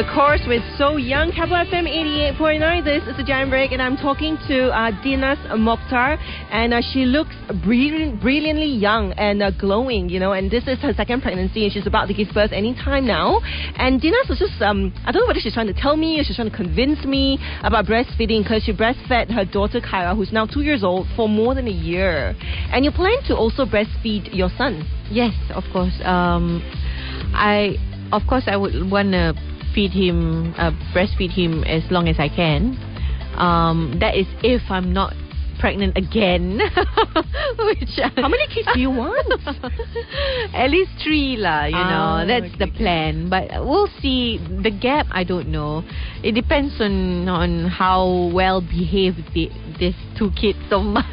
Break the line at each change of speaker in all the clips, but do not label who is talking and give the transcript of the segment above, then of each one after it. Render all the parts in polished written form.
The course with So Young, CapitalFM88.9. This is a Jam Break, and I'm talking to Dynas Mokhtar, and she looks brilliantly young and glowing, you know, and this is her second pregnancy, and she's about to give birth any time now. And Dynas was just, I don't know whether she's trying to tell me or she's trying to convince me about breastfeeding, because she breastfed her daughter Kyra, who's now 2 years old, for more than a year. And you plan to also breastfeed your son?
Yes, of course. I would want to breastfeed him as long as I can. That is if I'm not pregnant again.
How many kids do you want?
At least 3 lah, you know. That's the plan. But we'll see. The gap, I don't know. It depends on how well behaved these 2 kids of mine.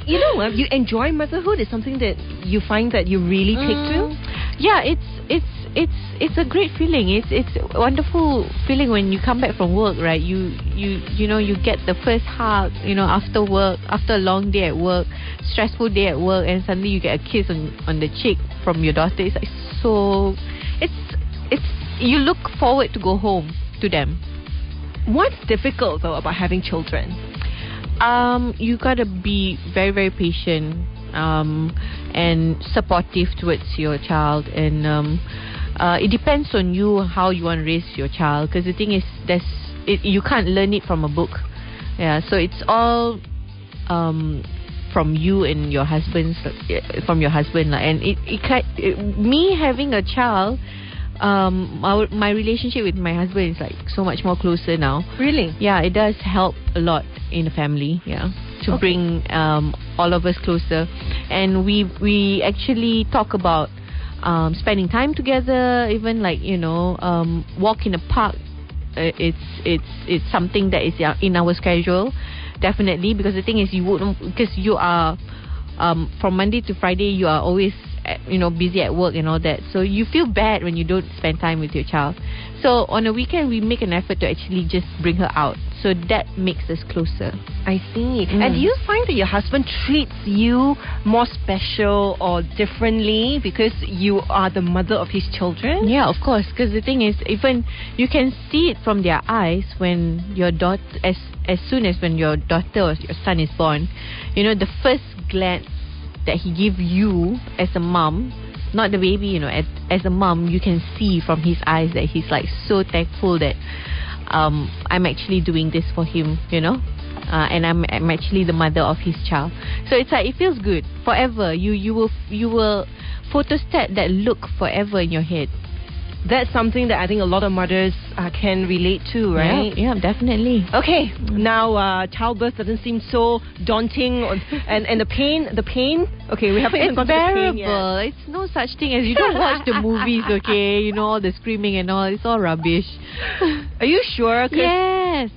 You know what? You enjoy motherhood. It's something that you find that you really take to?
Yeah, it's a great feeling. It's a wonderful feeling when you come back from work, right? You know, you get the first hug, you know, after work, after a long day at work, stressful day at work, and suddenly you get a kiss on the cheek from your daughter. It's like so. It's you look forward to go home to them.
What's difficult though about having children?
You gotta be very, very patient and supportive towards your child, and it depends on you how you want to raise your child, because the thing is you can't learn it from a book. Yeah, so it's all from you and your husband, and me having a child, my relationship with my husband is like so much more closer now.
Really?
Yeah, it does help a lot in the family. Yeah, to bring all of us closer, and we actually talk about spending time together, even like, you know, walk in a park. It's something that is in our schedule, definitely, because the thing is because you are from Monday to Friday you are always busy at work and all that, so you feel bad when you don't spend time with your child. So on a weekend we make an effort to actually just bring her out, so that makes us closer.
I see. And do you find that your husband treats you more special or differently because you are the mother of his children?
Yeah, of course, because the thing is, even you can see it from their eyes when your daughter, as soon as when your daughter or your son is born, you know, the first glance that he gives you as a mom, not the baby, you know, as a mom, you can see from his eyes that he's like so thankful that I'm actually doing this for him, you know, and I'm actually the mother of his child. So it's like, it feels good forever. You will photostat that look forever in your head.
That's something that I think a lot of mothers can relate to, right?
Yeah, definitely.
Okay, now childbirth doesn't seem so daunting, and the pain. Okay, we haven't even got to the pain yet.
It's no such thing as, you don't watch the movies, okay? You know, all the screaming and all. It's all rubbish.
Are you sure?
Yes.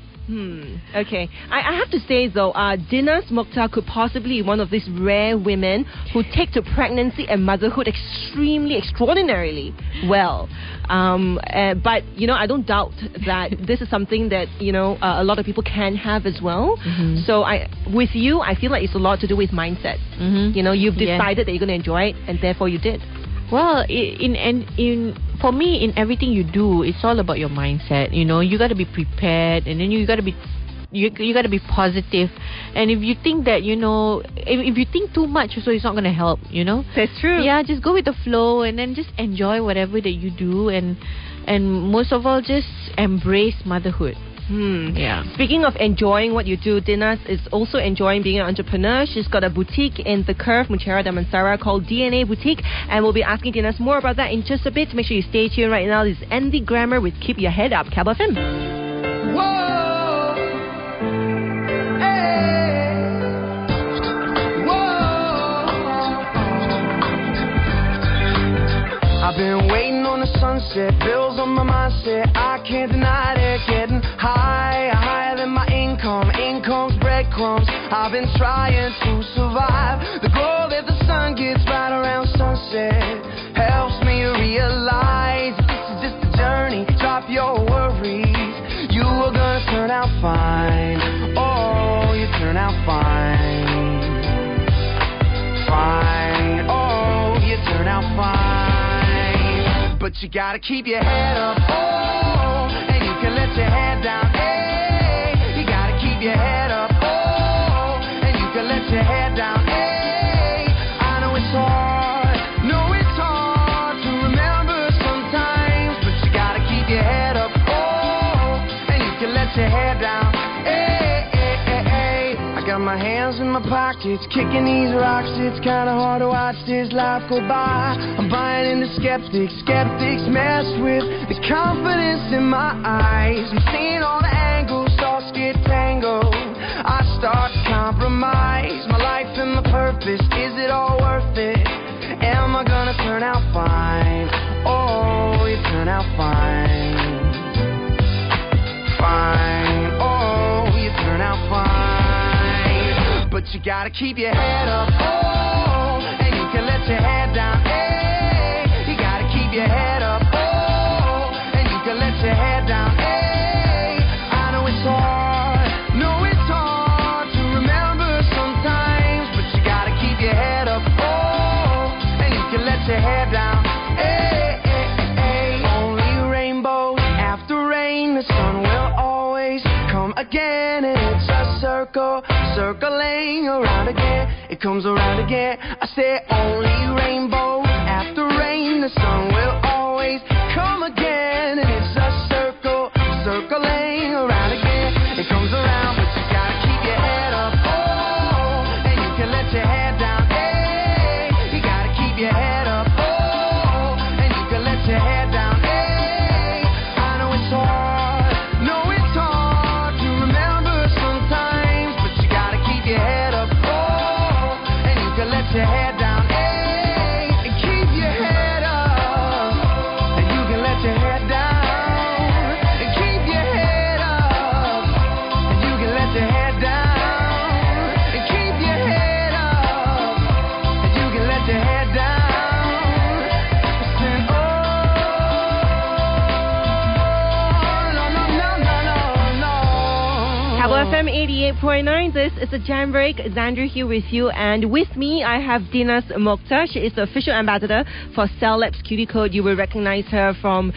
Okay. I have to say though, Dynas Mokhtar could possibly be one of these rare women who take to pregnancy and motherhood extraordinarily well. But you know, I don't doubt that this is something that, you know, a lot of people can have as well. So with you, I feel like it's a lot to do with mindset. You know, you've decided that you're going to enjoy it, and therefore you did.
Well, for me, in everything you do, it's all about your mindset. You know, you got to be prepared, and then you got to be positive. And if you think that, you know, if you think too much, so it's not going to help. You know,
that's true.
Yeah, just go with the flow, and then just enjoy whatever that you do, and most of all, just embrace motherhood. Yeah.
Speaking of enjoying what you do, Dynas is also enjoying being an entrepreneur. She's got a boutique in the Curve, Mutiara Damansara, called DNA Boutique, and we'll be asking Dynas more about that in just a bit. Make sure you stay tuned. Right now, this is Andy Grammer with Keep Your Head Up, CapitalFM.
Whoa, hey, whoa. I've been waiting on the sunset, bills on my mindset. I can't deny it, getting higher than my income's breadcrumbs. I've been trying to survive. The glow that the sun gets right around sunset helps me realize this is just a journey. Drop your worries, you are gonna turn out fine. Oh, you turn out fine. Fine, oh, you turn out fine. But you gotta keep your head up, oh. your hair down. Hey, hey, hey, hey. I got my hands in my pockets, kicking these rocks. It's kinda hard to watch this life go by. I'm buying into skeptics, skeptics mess with the confidence in my eyes. I'm seeing all the angles, thoughts get tangled. I start to compromise my life and my purpose. Is it all worth it? Am I gonna turn out fine? Oh, you turn out fine. Fine, oh, you turn out fine. But you gotta keep your head up, oh, and you can let your head down, hey. You gotta keep your head up, oh, and you can let your head down, hey. I know it's hard, no it's hard to remember sometimes, but you gotta keep your head up, oh, and you can let your head down, hey, hey, hey. Only rainbows after rain, the sun will always come again, and it's a circle, circling around again. It comes around again. I say only rainbows after rain, the sun will always come again, and it's a circle, circling around again. It comes around, but you gotta keep your head up, oh, and you can let your head down, hey. You gotta keep your head up, oh, and you can let your head down, hey. I know it's hard, no it's hard to remember sometimes, but you gotta keep your head up, oh, and you can let your head down, hey, and keep your head up, and you can let your head down, and keep your head up, and you can let your head down, and keep your head up, and you can let your head down. Listen, oh, no, no, no, no, no, no.
CapitalFM 88.9. This is the Jam Break. Xandra here with you, and with me I have Dynas Mokhtar. She is the official ambassador for Cell Labs Cutie Code. You will recognize her from,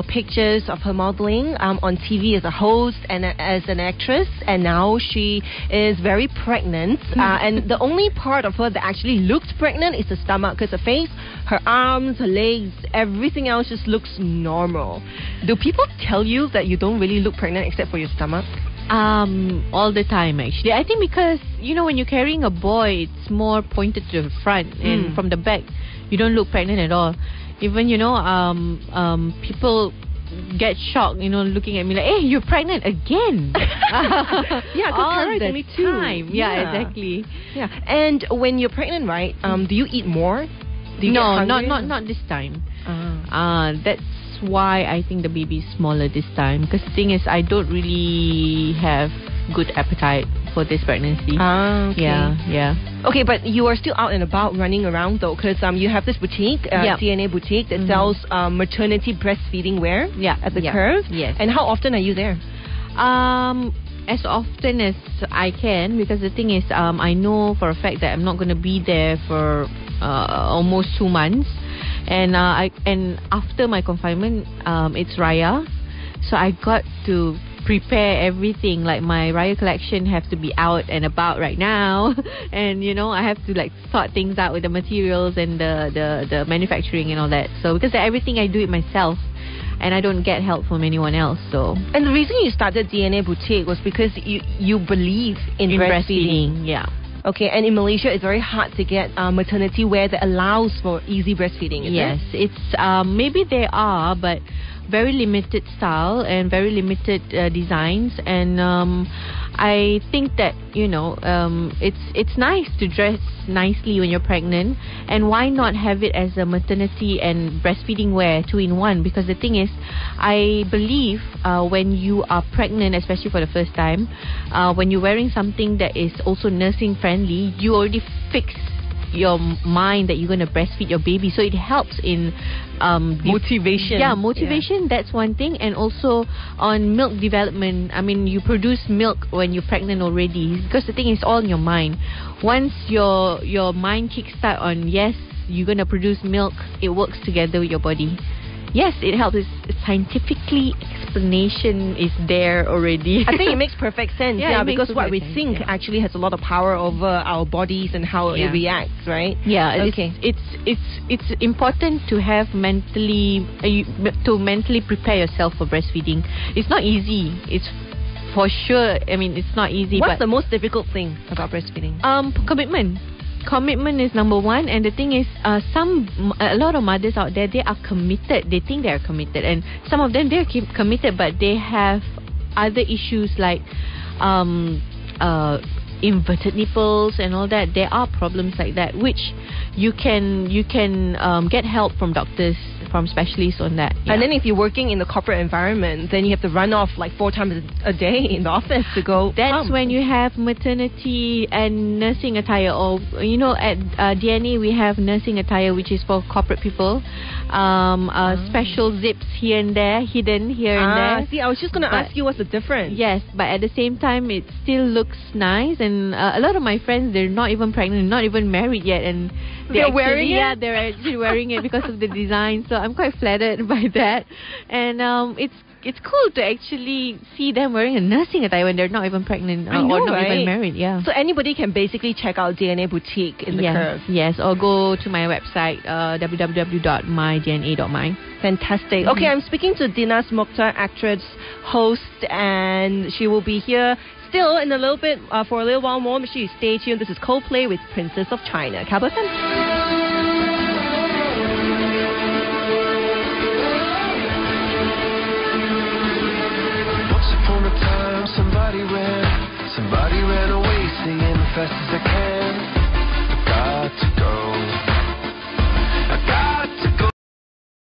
pictures of her modeling on TV as a host and as an actress, and now she is very pregnant. And the only part of her that actually looks pregnant is the stomach, because her face, her arms, her legs, everything else just looks normal. Do people tell you that you don't really look pregnant except for your stomach?
All the time, actually. I think because, when you're carrying a boy, it's more pointed to the front, and from the back, you don't look pregnant at all. Even, people get shocked, looking at me like, hey, you're pregnant again.
Yeah,
all
the
the time. Yeah, exactly.
Yeah, and when you're pregnant, right, do you eat more? Do you get
No,
hungry?
not this time. That's why I think the baby is smaller this time. Because the thing is, I don't really have good appetite for this pregnancy.
Okay.
Yeah.
Okay, but you are still out and about running around though, because you have this boutique, DNA boutique that sells maternity breastfeeding wear at the Curve.
Yes.
And how often are you there?
As often as I can, because the thing is, I know for a fact that I'm not going to be there for almost 2 months, and after my confinement, it's Raya, so I got to prepare everything. Like my Raya collection have to be out and about right now, and I have to sort things out with the materials and the manufacturing and all that. So because everything I do it myself, and I don't get help from anyone else. So,
and the reason you started DNA Boutique was because you believe in breastfeeding.
Yeah.
Okay, and in Malaysia, it's very hard to get maternity wear that allows for easy breastfeeding, is
yes,
it?
it's maybe there are, but very limited style and very limited designs. And I think that it's nice to dress nicely when you're pregnant, and why not have it as a maternity and breastfeeding wear 2-in-1? Because the thing is, I believe when you are pregnant, especially for the first time, when you're wearing something that is also nursing friendly, you already fix your mind that you're going to breastfeed your baby, so it helps in
motivation.
Motivation. That's one thing. And also on milk development. I mean, you produce milk when you're pregnant already, because the thing is all in your mind. Once your mind kickstart on, yes, you're going to produce milk, it works together with your body. Yes, it helps. It's scientifically, explanation is there already.
I think it makes perfect sense. Because what we think
actually
has a lot of power over our bodies and how it reacts, right?
Yeah.
Okay.
It's important to have mentally prepare yourself for breastfeeding. It's not easy. It's for sure. I mean, it's not easy.
What's
but
the most difficult thing about breastfeeding?
Commitment. Commitment is number one, and the thing is, a lot of mothers out there, they are committed. They think they are committed, and some of them they're committed, but they have other issues like inverted nipples and all that. There are problems like that, which you can get help from doctors, from specialists on that. Yeah.
And then if you're working in the corporate environment, then you have to run off like 4 times a day in the office to go.
That's when you have maternity and nursing attire, or at DNA we have nursing attire, which is for corporate people. Special zips here and there, hidden here and there.
See, I was just going to ask you what's the difference.
Yes, but at the same time, it still looks nice. And a lot of my friends, they're not even pregnant, not even married yet, and
they're wearing it.
Yeah, they're actually wearing it because of the design. So I'm quite flattered by that, and it's cool to actually see them wearing a nursing attire when they're not even pregnant or not even married. Yeah.
So anybody can basically check out DNA Boutique in the Curve.
Yes, or go to my website www.mydna.my.
Fantastic. Okay, I'm speaking to Dynas Mokhtar, actress, host, and she will be here still in a little bit for a little while more. Make sure you stay tuned. This is Coldplay with Princess of China. CapitalFM.
Somebody ran away, singing as fast as I can.